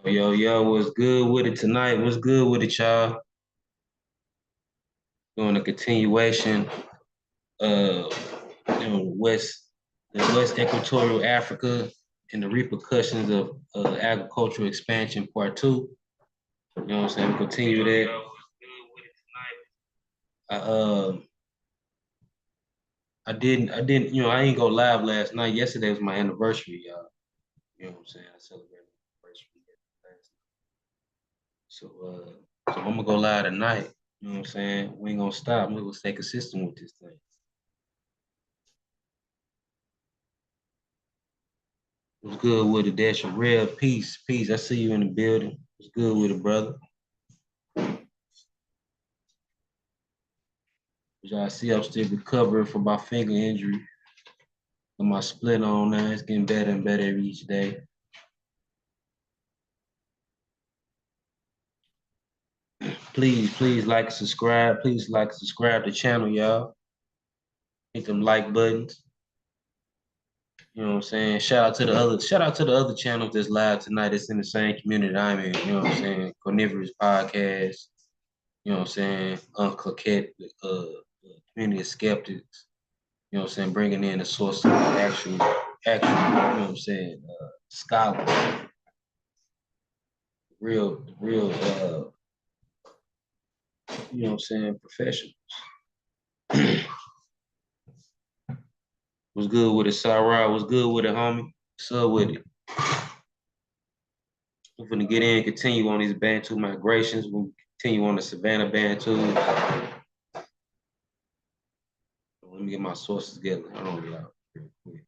Yo, what's good with it tonight? What's good with it, y'all? Doing a continuation of the West Equatorial Africa and the repercussions of agricultural expansion, part two. You know what I'm saying? We continue that. I I didn't, I ain't go live last night. Yesterday was my anniversary, y'all. You know what I'm saying? I celebrated my anniversary last night. So I'm gonna go live tonight. You know what I'm saying? We ain't gonna stop. We gonna stay consistent with this thing. What's good with it, Dash? Real peace, peace. I see you in the building. What's good with it, brother? As y'all see, I'm still recovering from my finger injury and my split on now. It's getting better and better every each day. Please like and subscribe. Please like and subscribe to the channel, y'all. Hit them like buttons. You know what I'm saying? Shout out to the other channels that's live tonight. That's in the same community I'm in. You know what I'm saying? Carnivorous Podcast. You know what I'm saying? Uncle Cat, Community of Skeptics. You know what I'm saying? Bringing in a source of you know what I'm saying? Scholars, real, you know what I'm saying? Professionals. What's good with it, Sarah? What's good with it, homie? What's up with it? We're gonna get in, continue on these Bantu migrations. We'll continue on the Savannah Bantu. Let me get my sources together. Hold on, y'all, real quick.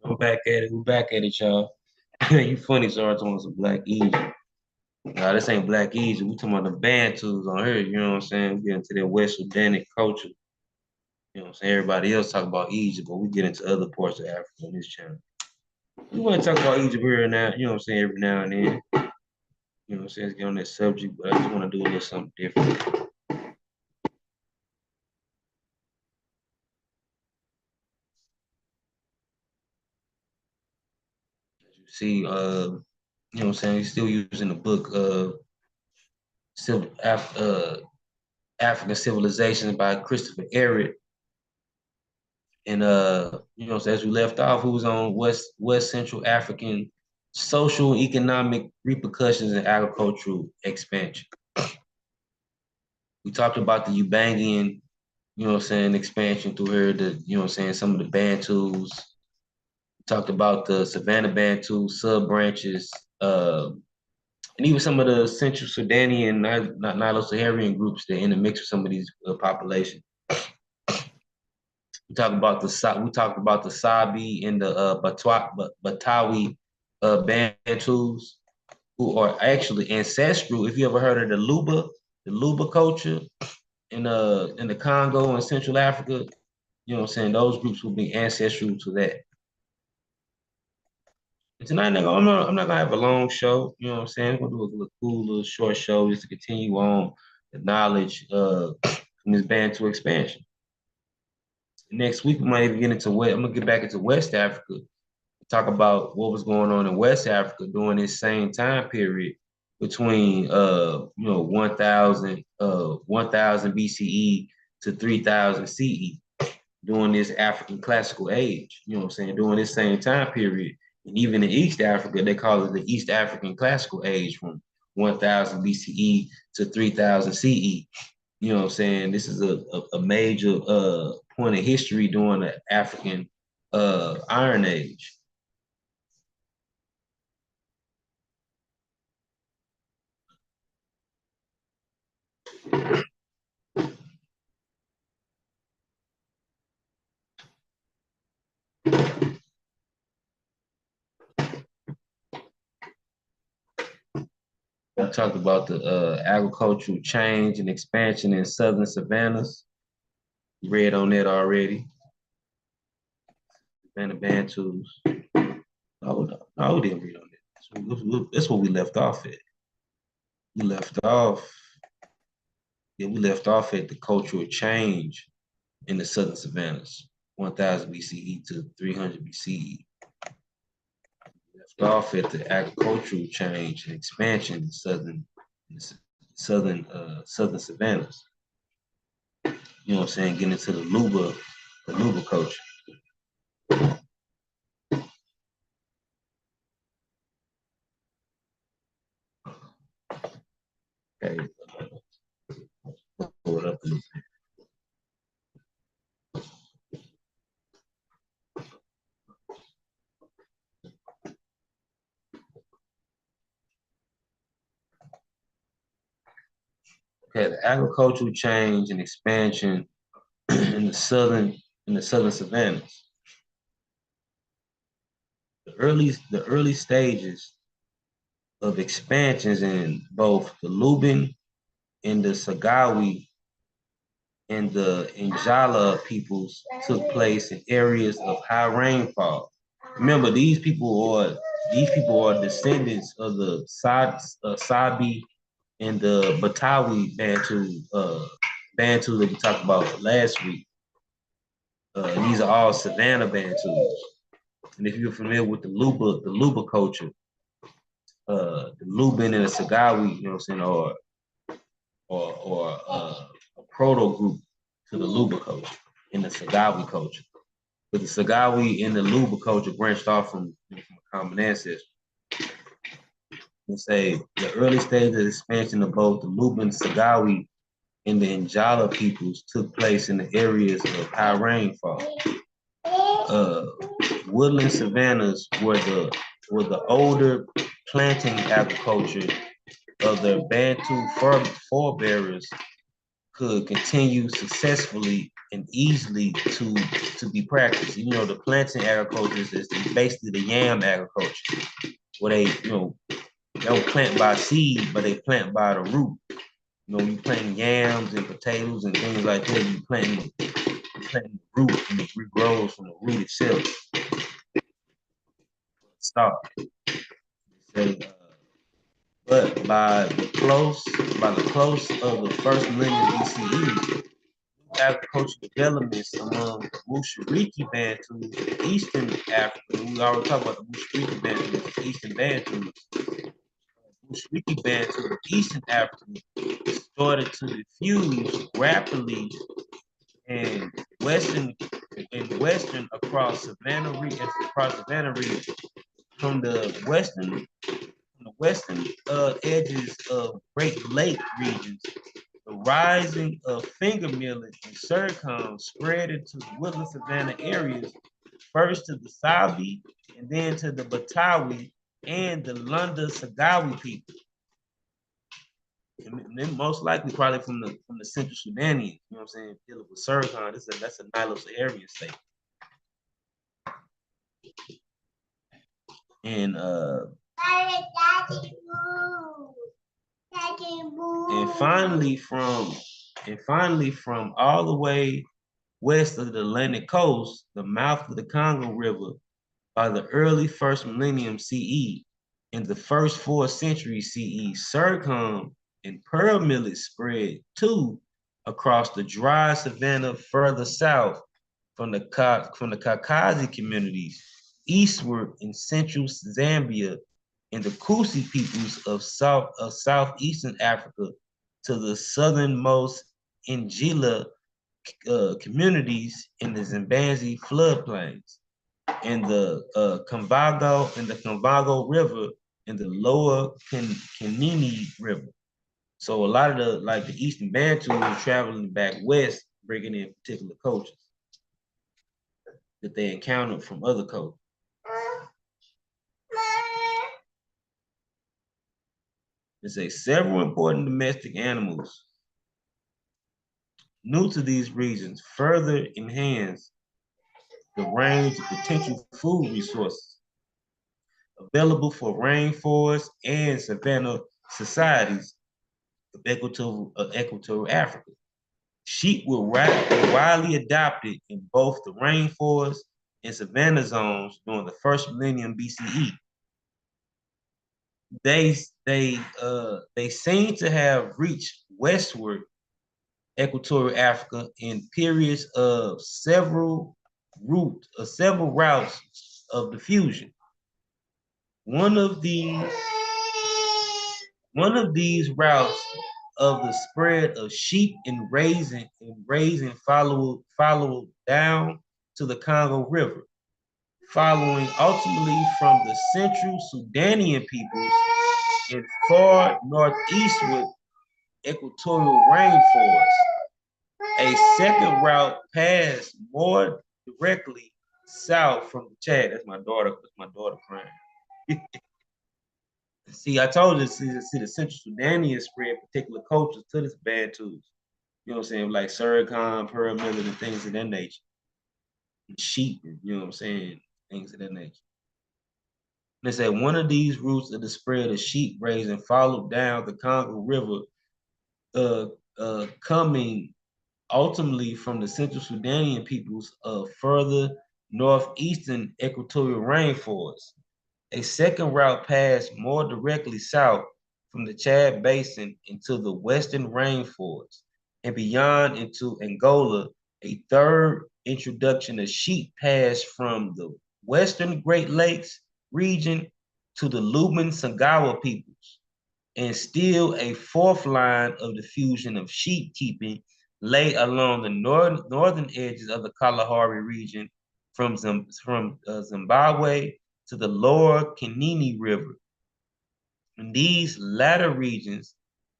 I'm back at it. We're back at it, y'all. You funny, sorry, talking about some Black Egypt. Nah, this ain't Black Egypt. We talking about the Bantus on here. You know what I'm saying? We get into that West Sudanic culture. You know what I'm saying? Everybody else talk about Egypt, but we get into other parts of Africa on this channel. We want to talk about Egypt here and now. You know what I'm saying? Every now and then. You know what I'm saying? Let's get on that subject, but I just want to do a little something different. As you see, you know what I'm saying? He's still using the book Civil African Civilizations by Christopher Ehret. And you know, so as we left off, who was on West Central African social and economic repercussions and agricultural expansion. We talked about the Ubangian, you know what I'm saying, expansion through here, you know what I'm saying, some of the Bantus. We talked about the Savannah Bantu sub-branches, and even some of the Central Sudanian, not Nilo-Saharan groups that intermix with some of these populations. We talked about the Sabi and the Batawi Bantus who are actually ancestral. If you ever heard of the Luba culture in the Congo and Central Africa, you know what I'm saying? Those groups will be ancestral to that. And tonight, nigga, I'm not gonna have a long show. You know what I'm saying? We're gonna do a little cool little short show just to continue on the knowledge from this Bantu expansion. Next week, we might even get into I'm gonna get back into West Africa, talk about what was going on in West Africa during this same time period between 1000 BCE to 3000 CE during this African classical age. You know what I'm saying? During this same time period, and even in East Africa, they call it the East African classical age from 1000 BCE to 3000 CE. You know what I'm saying? This is a major point of history during the African Iron Age. I talked about the agricultural change and expansion in southern savannas. You read on that already. Savannah Bantus. No, we didn't read on that. That's what we left off at. We left off, we left off at the cultural change in the southern savannas, 1000 BCE to 300 BCE. Left off at the agricultural change and expansion in southern savannas. You know what I'm saying? Getting into the Luba culture. Okay, pull it up a little bit. Okay, the agricultural change and expansion in the southern savannas. The early stages of expansions in both the Luban and the Sagawi and the Njala peoples took place in areas of high rainfall. Remember, these people are descendants of the Sabi and the Batawi Bantu that we talked about last week. These are all Savannah Bantus. And if you're familiar with the Luba culture, the Luban and the Sagawi, you know what I'm saying, or a proto group to the Luba culture in the Sagawi culture. But the Sagawi and the Luba culture branched off from a common ancestor. And say the early stage of expansion of both the Luban, Sagawi, and the Njala peoples took place in the areas of high rainfall. Woodland savannas were the older planting agriculture of the Bantu forebears could continue successfully and easily to be practiced. You know, the planting agriculture is basically the yam agriculture, where they don't plant by seed, but they plant by the root. You know, you plant yams and potatoes and things like that. You plant the root, and it regrows from the root itself. Stop. Say, but by the close of the first millennium BCE, agricultural developments among the Mushariki Bantus in Eastern Africa. We already talked about the Mushariki Bantus, Eastern Bantus. Mushariki Bantus of Eastern Africa started to diffuse rapidly in western across Savannah region from the western edges of Great Lake regions. The rising of finger millet and sorghum spread into the woodland savanna areas, first to the Sabi and then to the Batawi and the Lunda Sagawi people. And then most likely probably from the Central Sudanians, you know what I'm saying, dealing with sorghum. That's a Nilo-Saharan state. And and finally from all the way west of the Atlantic coast, the mouth of the Congo River, by the early first millennium CE. In the first 4th century CE, sorghum and pearl millet spread too across the dry savanna further south from the Kakazi communities eastward in central Zambia and the Kusi peoples of southeastern Africa to the southernmost Ngila communities in the Zambezi floodplains in the Convago River and the lower Kanini River. So a lot of the Eastern Bantu was traveling back west, bringing in particular cultures that they encountered from other cultures. They say several important domestic animals new to these regions further enhance the range of potential food resources available for rainforest and savanna societies of Equatorial Africa. Sheep were widely adopted in both the rainforest and savanna zones during the first millennium BCE. They seem to have reached westward Equatorial Africa in periods of several routes of diffusion. One of these routes of the spread of sheep and raising followed down to the Congo River, following ultimately from the central Sudanian peoples and far northeastward equatorial rainforest. A second route passed more directly south from the Chad. That's my daughter. That's my daughter crying. See, I told you, the Central Sudanians spread particular cultures to this Bantus. You know what I'm saying? Like Suricon, Pearl Millet, and things of that nature. And sheep, you know what I'm saying? Things of that nature. They said one of these routes of the spread of sheep raising followed down the Congo River, coming ultimately from the Central Sudanian peoples of further northeastern equatorial rainforest. A second route passed more directly south from the Chad Basin into the western rainforest and beyond into Angola. A third introduction of sheep passed from the western Great Lakes region to the Luban Sangawa peoples, and still a fourth line of diffusion of sheep keeping lay along the northern edges of the Kalahari region from Zimbabwe to the lower Kanini River. In these latter regions,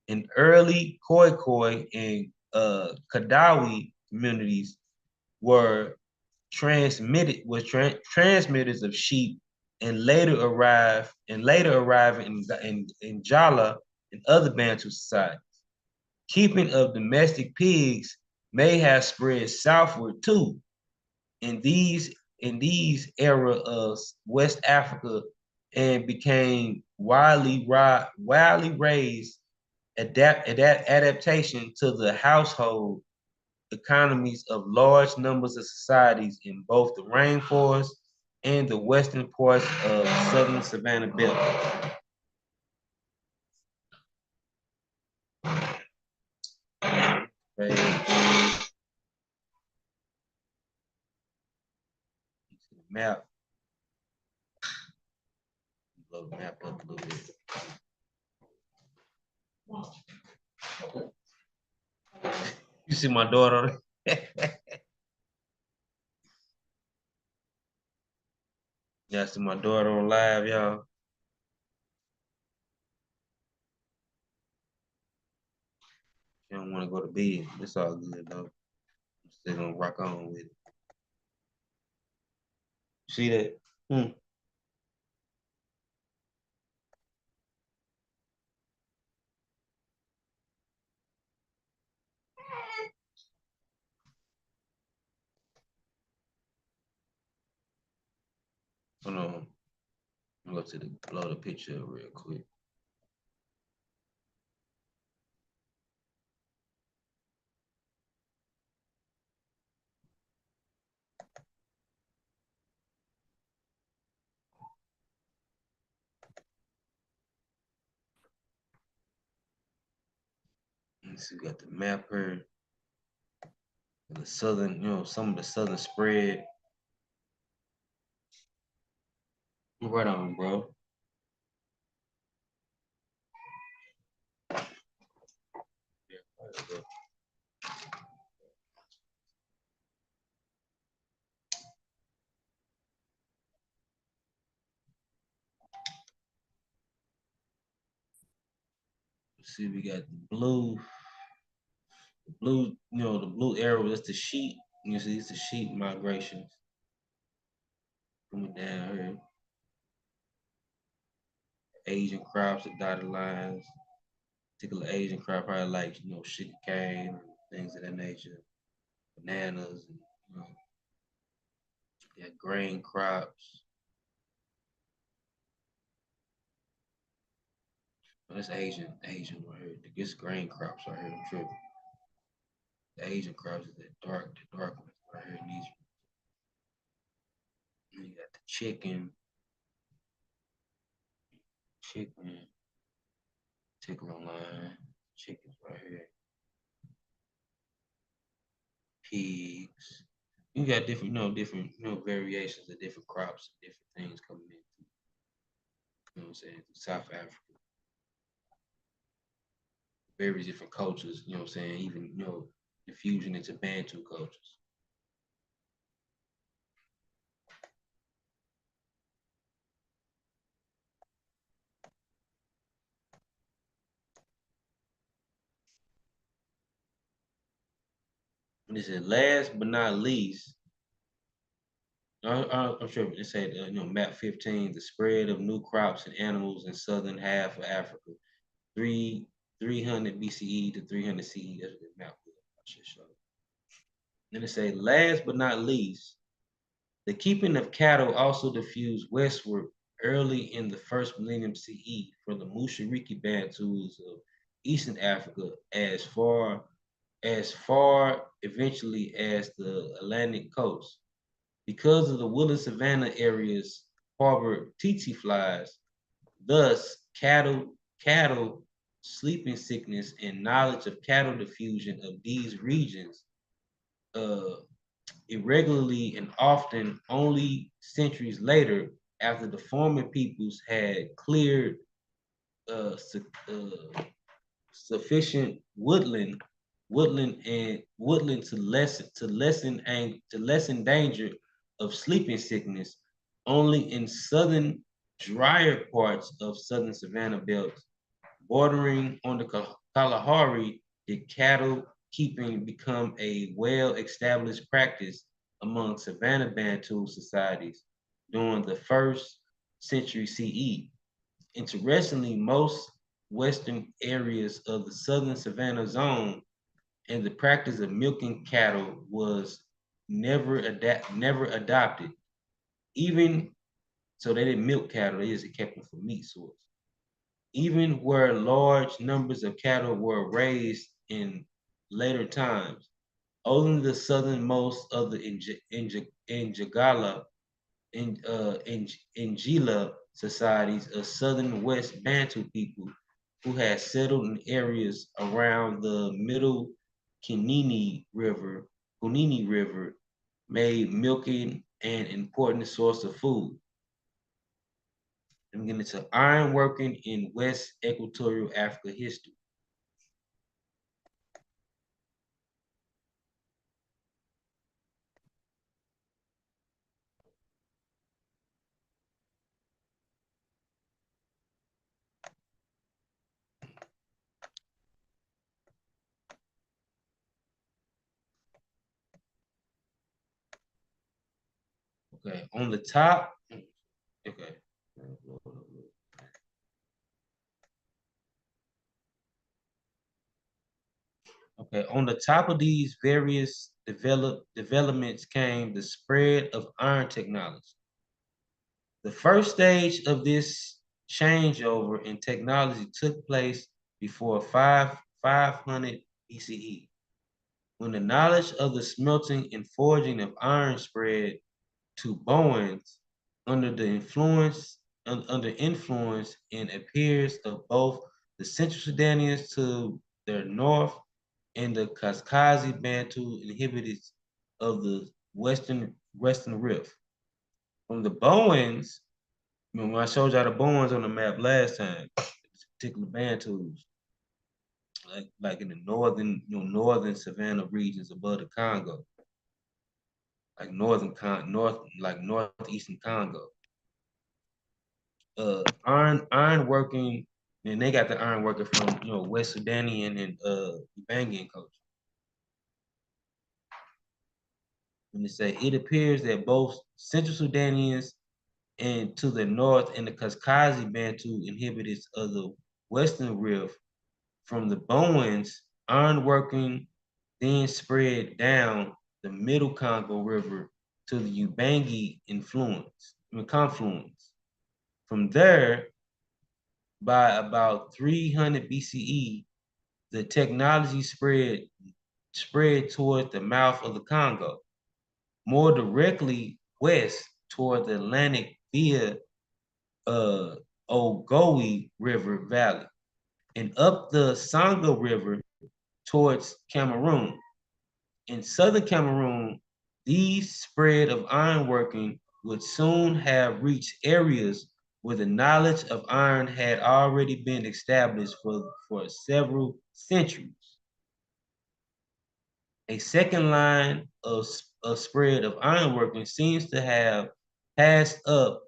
in early Khoikhoi and Kadawi communities were transmitters of sheep and later arriving in Jala and other Bantu societies. Keeping of domestic pigs may have spread southward too. In these era of West Africa and became widely raised adaptation to the household economies of large numbers of societies in both the rainforest and the western parts of southern savanna belt. Okay. Map. Blow the map up a little bit. You see my daughter? Yeah, see my daughter on live, y'all. She don't want to go to bed. It's all good though. I'm still gonna rock on with it. See that? Hold on. I'll go to the blow the picture up real quick. Let's see, we got the map here. The southern, some of the southern spread. Right on, bro. Yeah, see, we got the blue arrow. That's the sheep. You see, it's the sheep migration coming down here. Asian crops, the dotted lines. Particular Asian crop, probably like sugar cane, things of that nature, bananas, and yeah, grain crops. That's Asian right here. This grain crops right here. I'm sure the Asian crops is the dark ones right here in these. And you got the chicken, tickle line, chickens right here, pigs. You got different, variations of different crops, different things coming in. You know what I'm saying? South Africa, very different cultures. You know what I'm saying? Even the fusion into Bantu cultures. And it said, last but not least, I'm sure it said, map 15, the spread of new crops and animals in southern half of Africa, 300 BCE to 300 CE. That's what the map was. I should show. Then it say, last but not least, the keeping of cattle also diffused westward early in the first millennium CE for the Mushariki Bantus of Eastern Africa as far eventually as the Atlantic coast. Because of the woodland savanna areas harbor tsetse flies, thus cattle sleeping sickness and knowledge of cattle diffusion of these regions uh, irregularly and often only centuries later after the former peoples had cleared sufficient woodland to lessen danger of sleeping sickness. Only in southern drier parts of southern savanna belts bordering on the Kalahari did cattle keeping become a well-established practice among savanna Bantu societies during the first century CE. Interestingly, most western areas of the southern savanna zone and the practice of milking cattle was never adopted. Even so, they didn't milk cattle; they just kept them for meat source. Even where large numbers of cattle were raised in later times, only the southernmost of the Njagala Ngila societies of southern West Bantu people who had settled in areas around the middle Kunini River, made milking an important source of food. I'm getting into iron working in West Equatorial Africa history. Okay, on the top, okay. Okay, on the top of these various developments came the spread of iron technology. The first stage of this changeover in technology took place before 500 BCE, when the knowledge of the smelting and forging of iron spread to Boans under the influence and appears of both the Central Sudanese to their north and the Kaskazi Bantu inhabitants of the Western Rift. From the Boans, when I showed y'all the Boans on the map last time, particular Bantus, like in the northern savanna regions above the Congo, like northeastern Congo. Iron working, and they got the iron working from West Sudanian and Ugandan culture. When they say it appears that both Central Sudanians and to the north and the Kaskazi Bantu inhabitants of the Western Rift from the Boans, iron working then spread down the Middle Congo River to the Ubangi confluence. From there, by about 300 BCE, the technology spread toward the mouth of the Congo, more directly west toward the Atlantic via Ogowe River Valley, and up the Sangha River towards Cameroon. In southern Cameroon, these spread of ironworking would soon have reached areas where the knowledge of iron had already been established for several centuries. A second line of spread of ironworking seems to have passed up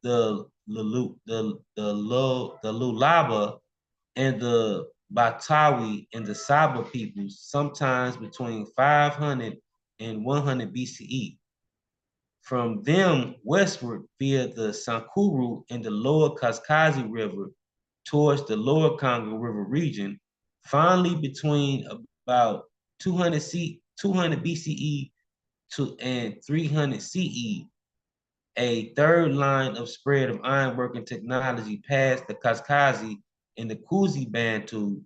the Lulaba and the Batawi and the Saba peoples sometimes between 500 and 100 BCE. From them westward via the Sankuru and the lower Kaskazi River towards the lower Congo River region, finally between about 200 BCE and 300 CE, a third line of spread of ironworking technology past the Kaskazi and the Kuzi Bantu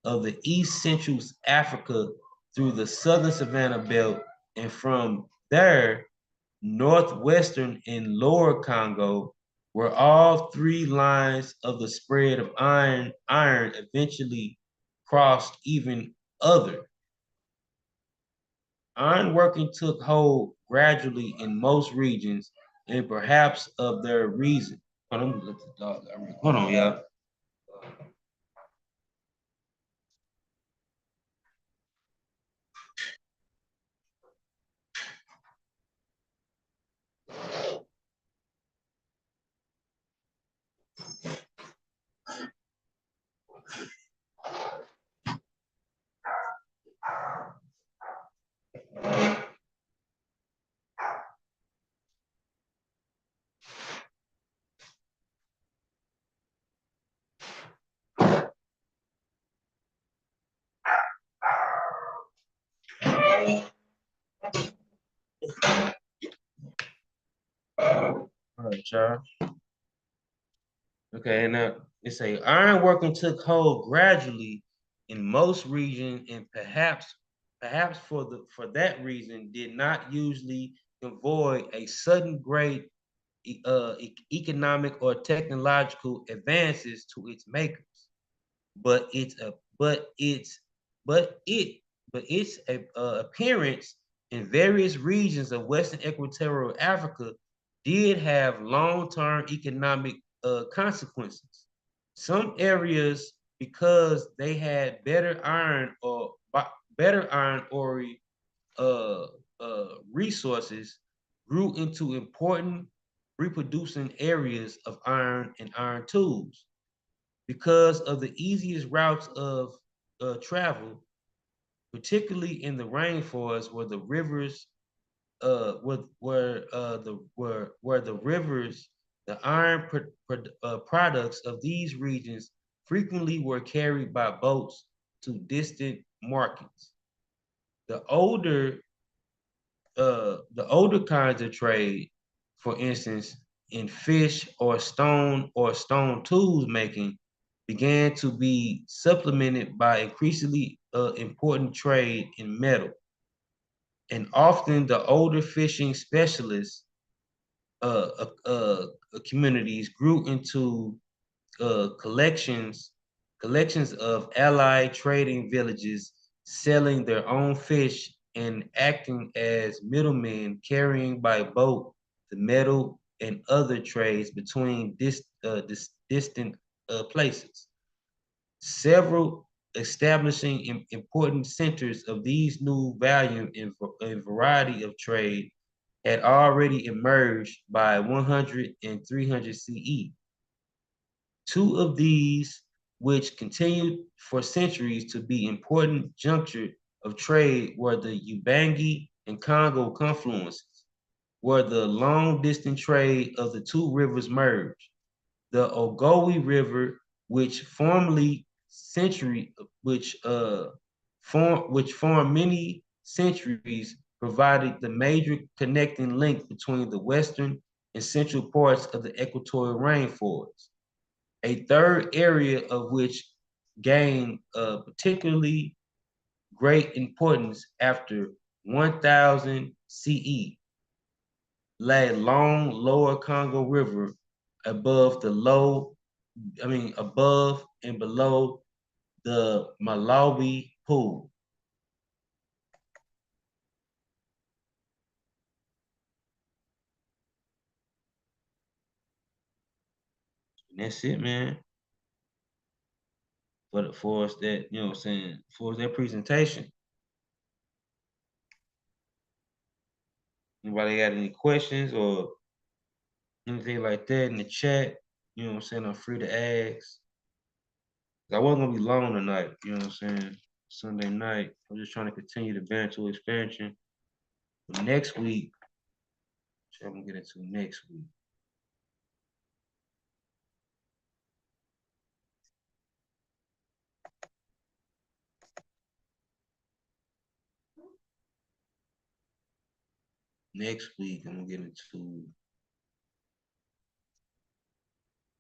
of the East Central Africa through the southern Savannah Belt, and from there, northwestern and lower Congo, where all three lines of the spread of iron eventually crossed even other. Ironworking took hold gradually in most regions, and perhaps of their reason. Hold on, let the dog out. Hold on, y'all. All right, y'all. Okay, now it say ironworking took hold gradually in most regions, and perhaps for that reason did not usually avoid a sudden great economic or technological advances to its makers. But it's a but it's but it but its appearance in various regions of Western Equatorial Africa did have long-term economic consequences. Some areas, because they had better iron ore uh, resources, grew into important reproducing areas of iron and iron tools. Because of the easiest routes of travel, particularly in the rainforest where the rivers where the rivers, the iron products of these regions frequently were carried by boats to distant markets. The older kinds of trade, for instance, in fish or stone tools making began to be supplemented by increasingly important trade in metal. And often the older fishing specialists communities grew into collections of allied trading villages selling their own fish and acting as middlemen carrying by boat the metal and other trades between this distant places. Several establishing important centers of these new volume and variety of trade had already emerged by 100 and 300 CE. Two of these, which continued for centuries to be important juncture of trade, were the Ubangi and Congo confluences, where the long-distance trade of the two rivers merged. The Ogowe River, which formerly century, which formed many centuries, provided the major connecting link between the western and central parts of the equatorial rainforest. A third area of which gained particularly great importance after 1000 CE lay long lower Congo River above the above and below the Malawi Pool. And that's it, man. For us that, you know what I'm saying, for that presentation. Anybody got any questions or anything like that in the chat? You know what I'm saying? I'm free to ask. I wasn't gonna be long tonight, you know what I'm saying? Sunday night. I'm just trying to continue the Bantu expansion. But next week, which I'm gonna get into next week. Next week, I'm gonna get into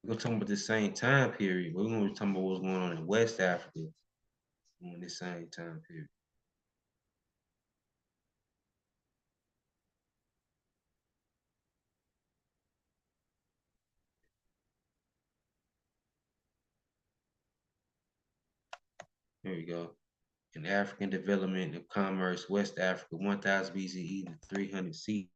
we're gonna talk about the same time period. We're gonna be talking about what's going on in West Africa during this same time period. There we go. In African development of commerce, West Africa, 1000 BCE to 300 CE.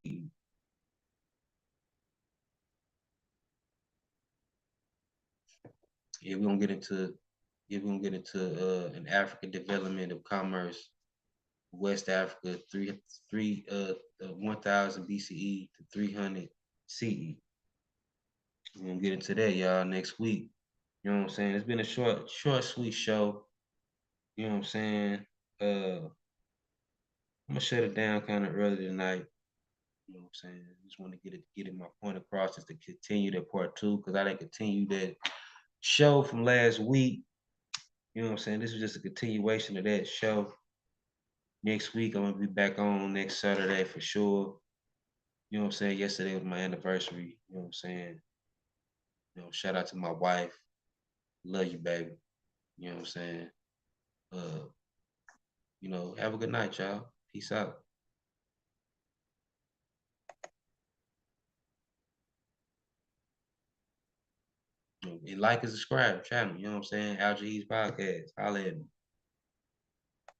Yeah, we're gonna get into an African development of commerce, West Africa, 1000 BCE to 300 CE. We're gonna get into that, y'all, next week. You know what I'm saying? It's been a short, sweet show. You know what I'm saying? I'm gonna shut it down kind of early tonight. You know what I'm saying? Just want to get my point across just to continue that part two, because I didn't continue that show from last week. You know what I'm saying? This was just a continuation of that show. Next week I'm gonna be back on next Saturday for sure. You know what I'm saying? Yesterday was my anniversary. You know what I'm saying? Shout out to my wife. Love you, baby. You know what I'm saying? Uh, have a good night, y'all. Peace out. And like and subscribe channel. You know what I'm saying? Algae Podcast. Holla at me.